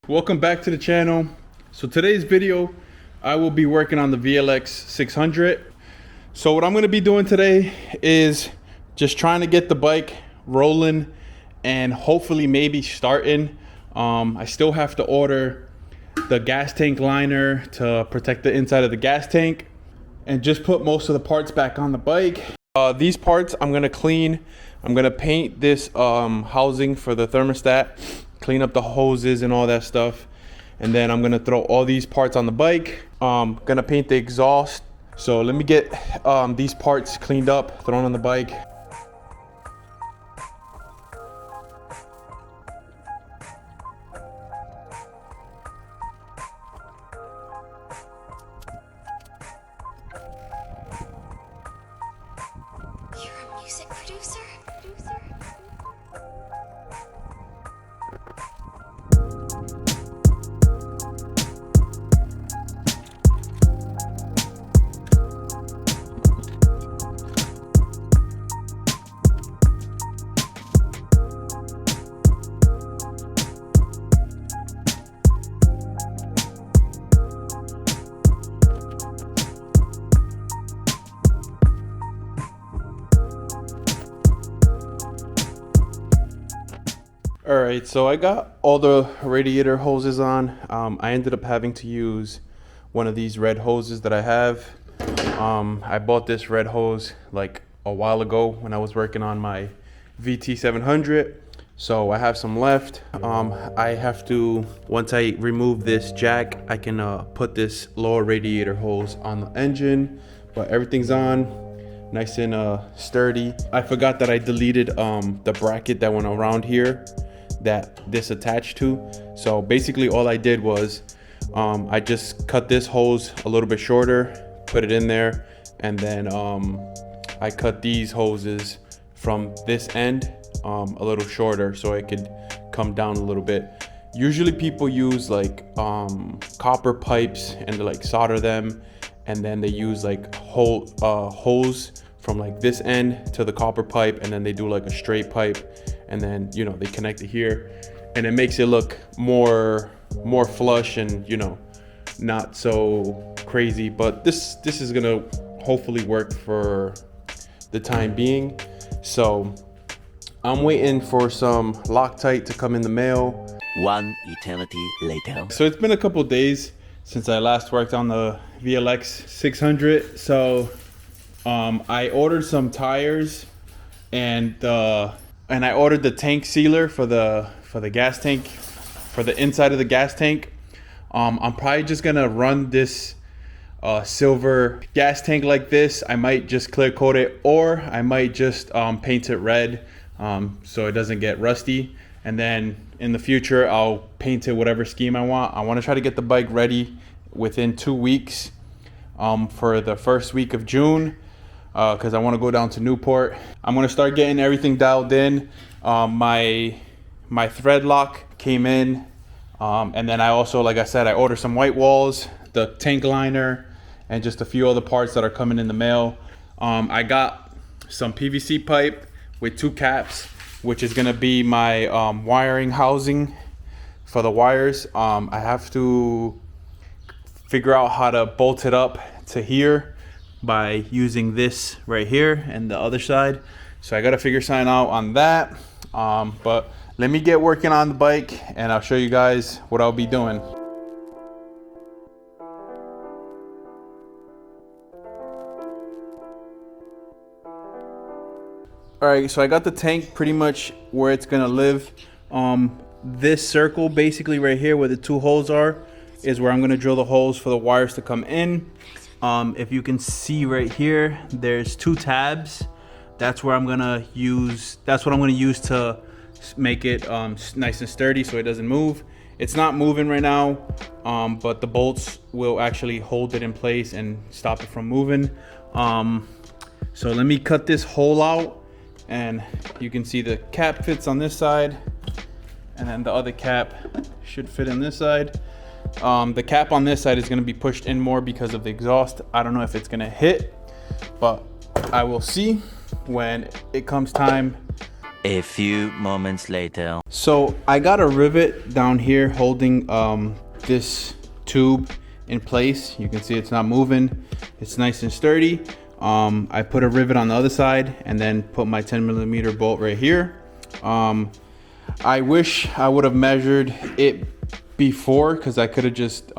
Welcome back to the channel. So today's video, I will be working on the vlx600. So what I'm going to be doing today is just trying to get the bike rolling and hopefully maybe starting. I still have to order the gas tank liner to protect the inside of the gas tank and just put most of the parts back on the bike. These parts I'm going to clean. I'm going to paint this housing for the thermostat, clean up the hoses and all that stuff, and then I'm gonna throw all these parts on the bike. Gonna paint the exhaust. So let me get these parts cleaned up, thrown on the bike. You're a music producer? All right, so I got all the radiator hoses on. I ended up having to use one of these red hoses that I have. I bought this red hose like a while ago when I was working on my VT700. So I have some left. I have to, once I remove this jack, I can put this lower radiator hose on the engine, but everything's on. Nice and sturdy. I forgot that I deleted the bracket that went around here that this attached to. So basically all I did was I just cut this hose a little bit shorter, put it in there, and then I cut these hoses from this end a little shorter so it could come down a little bit. Usually people use like copper pipes and they like solder them, and then they use like hose from like this end to the copper pipe, and then they do like a straight pipe, and then they connect it here, and it makes it look more flush and not so crazy. But this is gonna hopefully work for the time being. So I'm waiting for some Loctite to come in the mail. One eternity later. So it's been a couple days since I last worked on the vlx600. So I ordered some tires and I ordered the tank sealer for the gas tank, for the inside of the gas tank. I'm probably just gonna run this silver gas tank like this. I might just clear coat it, or I might just paint it red so it doesn't get rusty. And then in the future, I'll paint it whatever scheme I want. I want to try to get the bike ready within 2 weeks for the first week of June. Because I want to go down to Newport. I'm going to start getting everything dialed in. My thread lock came in. And then I also, like I said, I ordered some white walls, the tank liner, and just a few other parts that are coming in the mail. I got some PVC pipe with 2 caps, which is going to be my wiring housing for the wires. I have to figure out how to bolt it up to here by using this right here and the other side. So I got to figure something out on that. But let me get working on the bike and I'll show you guys what I'll be doing. All right, so I got the tank pretty much where it's gonna live. This circle basically right here where the 2 holes are is where I'm gonna drill the holes for the wires to come in. If you can see right here, there's 2 tabs. That's where I'm gonna use. That's what I'm gonna use to make it nice and sturdy so it doesn't move. It's not moving right now, but the bolts will actually hold it in place and stop it from moving. So let me cut this hole out, and you can see the cap fits on this side, and then the other cap should fit on this side. The cap on this side is going to be pushed in more because of the exhaust. I don't know if it's going to hit, but I will see when it comes time A few moments later. So I got a rivet down here holding this tube in place. You can see it's not moving. It's nice and sturdy. I put a rivet on the other side and then put my 10mm bolt right here. I wish I would have measured it before, because I could have just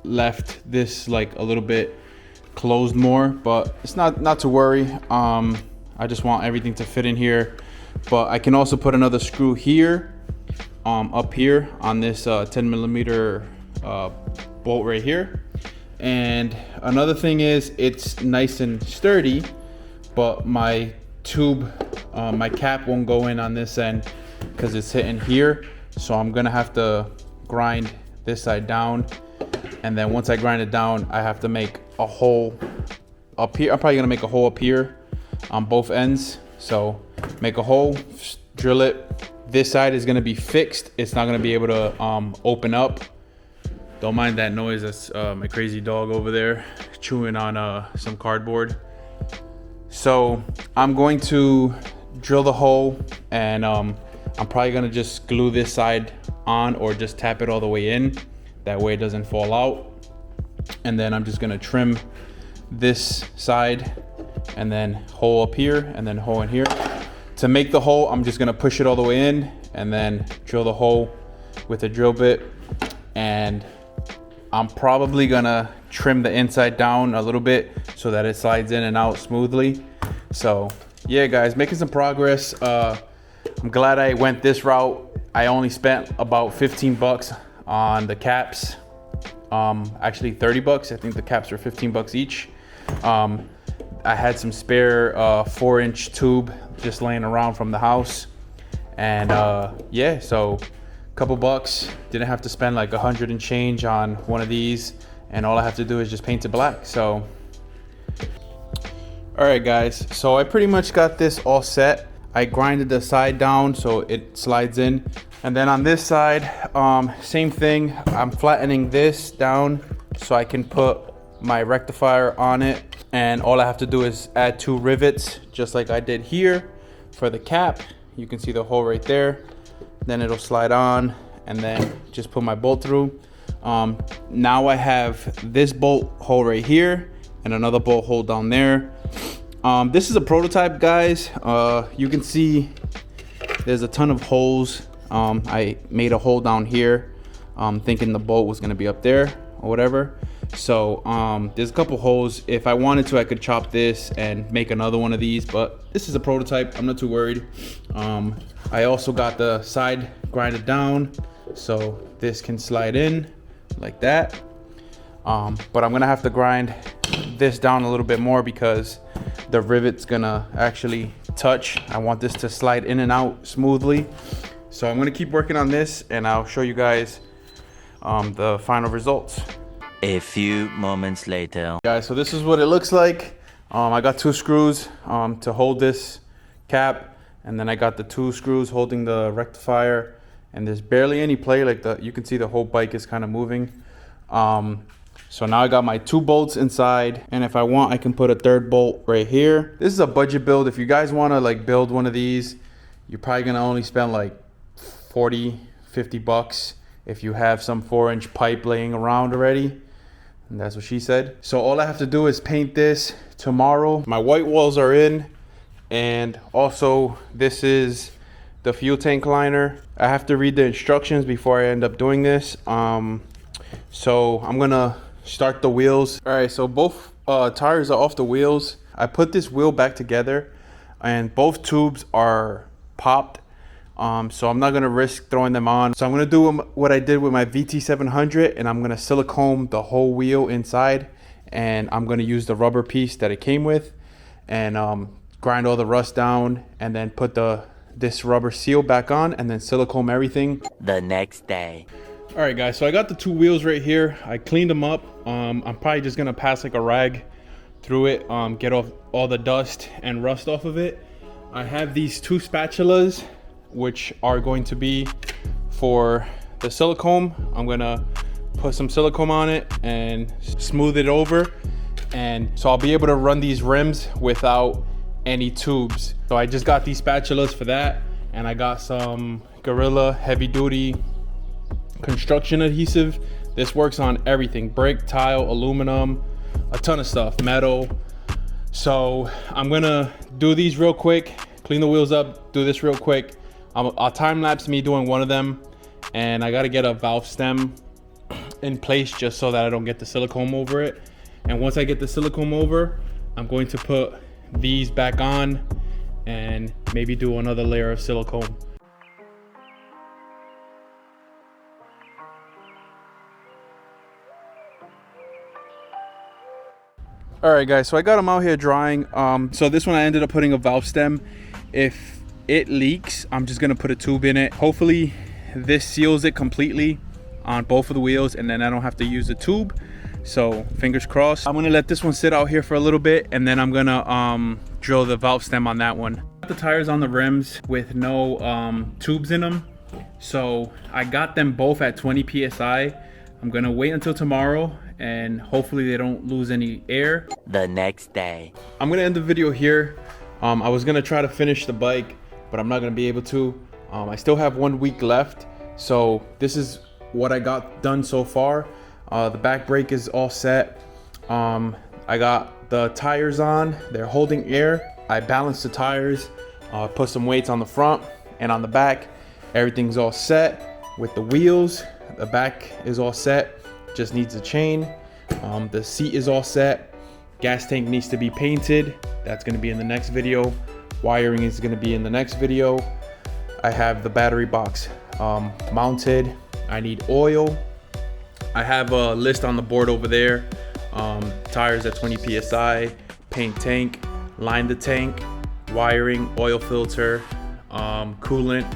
left this like a little bit closed more, but it's not to worry. I just want everything to fit in here. But I can also put another screw here, up here on this 10mm bolt right here. And another thing is, it's nice and sturdy, but my tube, my cap won't go in on this end because it's hitting here. So I'm gonna have to grind this side down, and then once I grind it down, I have to make a hole up here. I'm probably gonna make a hole up here on both ends. So make a hole, drill it. This side is gonna be fixed. It's not gonna be able to open up. Don't mind that noise. That's my crazy dog over there chewing on some cardboard. So I'm going to drill the hole, and I'm probably gonna just glue this side on, or just tap it all the way in. That way it doesn't fall out. And then I'm just gonna trim this side, and then hole up here, and then hole in here. To make the hole, I'm just gonna push it all the way in, and then drill the hole with a drill bit. And I'm probably gonna trim the inside down a little bit so that it slides in and out smoothly. So yeah, guys, making some progress. I'm glad I went this route. I only spent about 15 bucks on the caps. Actually 30 bucks. I think the caps were 15 bucks each. I had some spare 4-inch tube just laying around from the house. And yeah, so couple bucks. Didn't have to spend like 100 and change on one of these, and all I have to do is just paint it black. So all right, guys, so I pretty much got this all set. I grinded the side down so it slides in, and then on this side, same thing. I'm flattening this down so I can put my rectifier on it, and all I have to do is add 2 rivets, just like I did here for the cap. You can see the hole right there. Then it'll slide on, and then just put my bolt through. Now I have this bolt hole right here and another bolt hole down there. This is a prototype, guys. You can see there's a ton of holes. I made a hole down here, thinking the bolt was gonna be up there or whatever. So there's a couple holes. If I wanted to, I could chop this and make another one of these, but this is a prototype. I'm not too worried. I also got the side grinded down so this can slide in like that. But I'm gonna have to grind this down a little bit more because the rivet's gonna actually touch. I want this to slide in and out smoothly. So I'm gonna keep working on this, and I'll show you guys the final results. A few moments later. Guys, so this is what it looks like. I got 2 screws to hold this cap, and then I got the 2 screws holding the rectifier, and there's barely any play. Like you can see the whole bike is kind of moving. So now I got my 2 bolts inside, and if I want, I can put a 3rd bolt right here. This is a budget build. If you guys want to like build one of these, you're probably gonna only spend like 40-50 bucks if you have some 4-inch pipe laying around already. And that's what she said. So all I have to do is paint this tomorrow. My white walls are in, and also this is the fuel tank liner. I have to read the instructions before I end up doing this. So I'm gonna start the wheels. All right, so both tires are off the wheels. I put this wheel back together, and both tubes are popped. So I'm not gonna risk throwing them on. So I'm gonna do what I did with my VT700, and I'm gonna silicone the whole wheel inside, and I'm gonna use the rubber piece that it came with, and grind all the rust down, and then put this rubber seal back on, and then silicone everything. The next day. All right, guys, so I got the 2 wheels right here. I cleaned them up. I'm probably just gonna pass like a rag through it, get off all the dust and rust off of it. I have these 2 spatulas, which are going to be for the silicone. I'm gonna put some silicone on it and smooth it over, and so I'll be able to run these rims without any tubes. So I just got these spatulas for that, and I got some Gorilla heavy duty construction adhesive. This works on everything: brick, tile, aluminum, a ton of stuff, metal. So I'm gonna do these real quick, clean the wheels up, do this real quick. I'll time lapse me doing one of them, and I gotta get a valve stem in place just so that I don't get the silicone over it. And once I get the silicone over, I'm going to put these back on and maybe do another layer of silicone. All right guys, so I got them out here drying. So this one I ended up putting a valve stem. If it leaks, I'm just gonna put a tube in it. Hopefully this seals it completely on both of the wheels, and then I don't have to use the tube. So fingers crossed. I'm gonna let this one sit out here for a little bit, and then I'm gonna drill the valve stem on that one. The tires on the rims with no tubes in them. So I got them both at 20 PSI. I'm gonna wait until tomorrow, and hopefully they don't lose any air. The next day. I'm gonna end the video here. I was gonna try to finish the bike, but I'm not gonna be able to. I still have 1 week left. So this is what I got done so far. The back brake is all set. I got the tires on, they're holding air. I balanced the tires, put some weights on the front and on the back. Everything's all set with the wheels. The back is all set, just needs a chain. The seat is all set. Gas tank needs to be painted. That's gonna be in the next video. Wiring is gonna be in the next video. I have the battery box mounted. I need oil. I have a list on the board over there. Tires at 20 PSI, paint tank, line the tank, wiring, oil filter, coolant,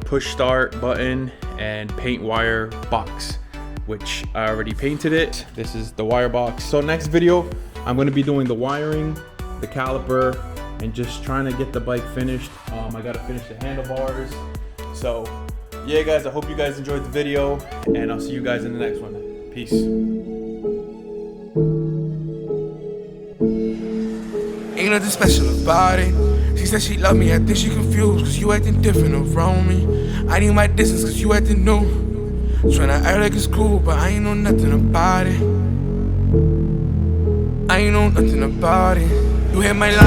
push start button, and paint wire box, which I already painted it. This is the wire box. So next video, I'm gonna be doing the wiring, the caliper, and just trying to get the bike finished. I gotta finish the handlebars. So yeah guys, I hope you guys enjoyed the video, and I'll see you guys in the next one. Peace. Ain't nothing special about it. She said she love me, I think she confused, cause you acting different around me. I need my distance cause you acting new. Tryna act like it's cool, but I ain't know nothing about it. I ain't know nothing about it. You hit my line.